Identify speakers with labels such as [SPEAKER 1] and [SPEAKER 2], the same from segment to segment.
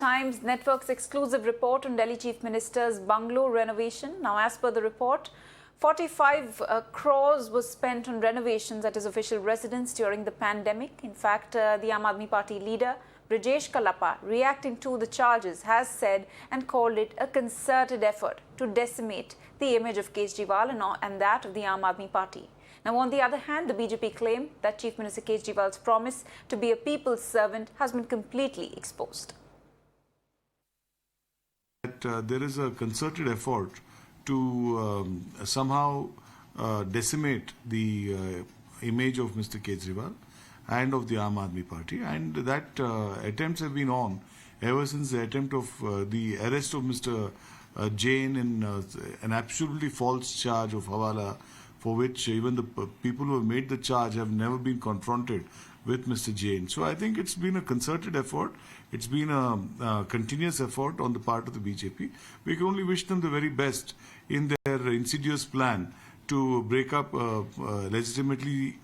[SPEAKER 1] Times Network's exclusive report on Delhi Chief Minister's bungalow renovation. Now, as per the report, 45 crores was spent on renovations at his official residence during the pandemic. In fact, the Aam Aadmi Party leader, Brijesh Kalapa, reacting to the charges, has said and called it a concerted effort to decimate the image of Kejriwal and that of the Aam Aadmi Party. Now, on the other hand, the BJP claimed that Chief Minister Kejriwal's promise to be a people's servant has been completely exposed.
[SPEAKER 2] There is a concerted effort to somehow decimate the image of Mr. Kejriwal and of the Aam Aadmi Party, and that attempts have been on ever since the attempt of the arrest of Mr. Jain in an absolutely false charge of Hawala, for which even the people who have made the charge have never been confronted with Mr. Jain. So I think it's been a concerted effort. It's been a continuous effort on the part of the BJP. We can only wish them the very best in their insidious plan to break up legitimately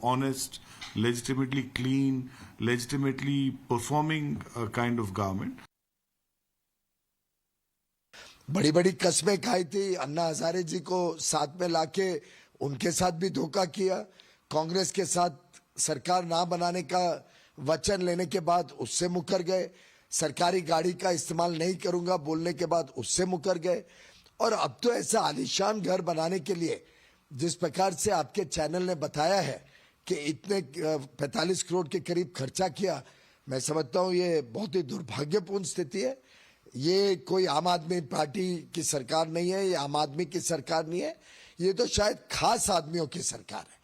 [SPEAKER 2] honest, legitimately clean, legitimately performing kind of government.
[SPEAKER 3] बड़ी बड़ी कस्में खाई थी, अन्ना हजारे जी को साथ में लाके उनके साथ भी धोखा किया, कांग्रेस के साथ सरकार ना बनाने का वचन लेने के बाद उससे मुकर गए, सरकारी गाड़ी का इस्तेमाल नहीं करूंगा बोलने के बाद उससे मुकर गए, और अब तो ऐसा आलीशान घर बनाने के लिए जिस प्रकार से आपके चैनल ने बताया है कि इतने 45 करोड़ के करीब खर्चा किया, मैं समझता हूं ये बहुत ही दुर्भाग्यपूर्ण स्थिति है। ये कोई आम आदमी पार्टी की सरकार नहीं है, ये आम आदमी की सरकार नहीं है, ये तो शायद खास आदमियों की सरकार है।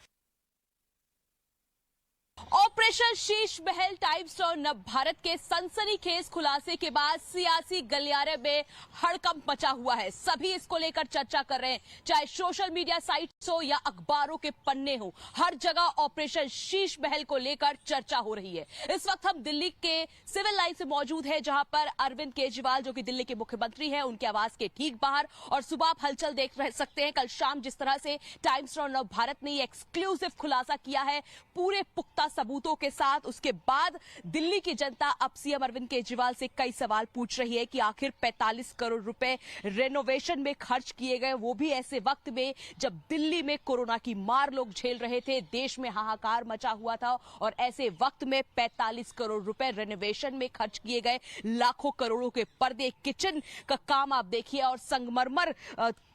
[SPEAKER 4] ऑपरेशन शीश महल टाइम्स और नव भारत के सनसनीखेज खुलासे के बाद सियासी गलियारे में हड़कंप मचा हुआ है। सभी इसको लेकर चर्चा कर रहे हैं, चाहे सोशल मीडिया साइट्स हो या अखबारों के पन्ने हो, हर जगह ऑपरेशन शीश महल को लेकर चर्चा हो रही है। इस वक्त हम दिल्ली के सिविल लाइन से मौजूद है, जहां पर अरविंद केजरीवाल जो कि दिल्ली के मुख्यमंत्री हैं, उनके आवास के ठीक बाहर, और सुबह आप हलचल देख सकते हैं। कल शाम जिस तरह से टाइम्स और नव भारत ने एक्सक्लूसिव खुलासा किया है पूरे पुख्ता सबूतों के साथ, उसके बाद दिल्ली की जनता अब सीएम अरविंद केजरीवाल से कई सवाल पूछ रही है कि आखिर 45 करोड़ रुपए रेनोवेशन में खर्च किए गए, वो भी ऐसे वक्त में जब दिल्ली में कोरोना की मार लोग झेल रहे थे, देश में हाहाकार मचा हुआ था, और ऐसे वक्त में 45 करोड़ रुपए रेनोवेशन में खर्च किए गए। लाखों करोड़ों के पर्दे, किचन का काम आप देखिए, और संगमरमर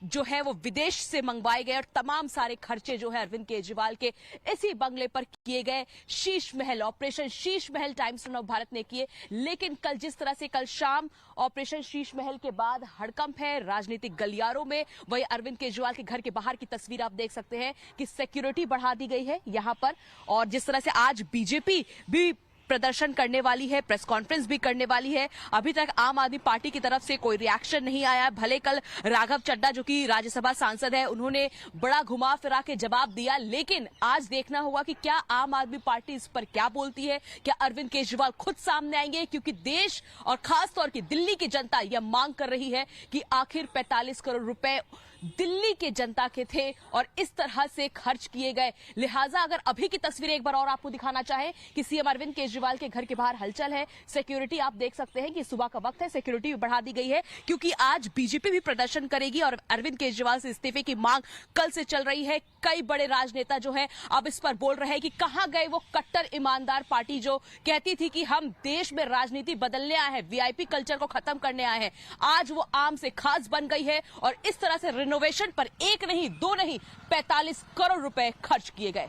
[SPEAKER 4] जो है वो विदेश से मंगवाए गए, और तमाम सारे खर्चे जो है अरविंद केजरीवाल के इसी बंगले पर किए गए। Sheesh Mahal, operation Sheesh Mahal times of Bharat ने किए, लेकिन कल जिस तरह से कल शाम ऑपरेशन शीश महल के बाद हड़कंप है राजनीतिक गलियारों में, वही अरविंद केजरीवाल के घर के बाहर की तस्वीर आप देख सकते हैं कि सिक्योरिटी बढ़ा दी गई है यहां पर, और जिस तरह से आज बीजेपी भी प्रदर्शन करने वाली है, प्रेस कॉन्फ्रेंस भी करने वाली है। अभी तक आम आदमी पार्टी की तरफ से कोई रिएक्शन नहीं आया। भले कल राघव चड्ढा जो कि राज्यसभा सांसद है, उन्होंने बड़ा घुमा फिरा के जवाब दिया, लेकिन आज देखना होगा कि क्या आम आदमी पार्टी इस पर क्या बोलती है। क्या अरविंद केजरीवाल खुद सामने आएंगे, क्योंकि देश और खासतौर की दिल्ली की जनता यह मांग कर रही है कि आखिर 45 करोड़ रुपए दिल्ली के जनता के थे और इस तरह से खर्च किए गए। लिहाजा अगर अभी की तस्वीरें एक बार और आपको दिखाना चाहें कि सीएम अरविंद केजरीवाल के घर के बाहर हलचल है, सिक्योरिटी आप देख सकते हैं कि सुबह का वक्त है, सिक्योरिटी भी बढ़ा दी गई है, क्योंकि आज बीजेपी भी प्रदर्शन करेगी और अरविंद केजरीवाल से इस्तीफे की मांग कल से चल रही है। कई बड़े राजनेता जो है अब इस पर बोल रहे हैं कि कहां गए वो कट्टर ईमानदार पार्टी जो कहती थी कि हम देश में राजनीति बदलने आए हैं, वीआईपी कल्चर को खत्म करने आए हैं। आज वो आम से खास बन गई है और इस तरह से रिनोवेशन पर एक नहीं, दो नहीं, 45 करोड़ रुपए खर्च किए गए।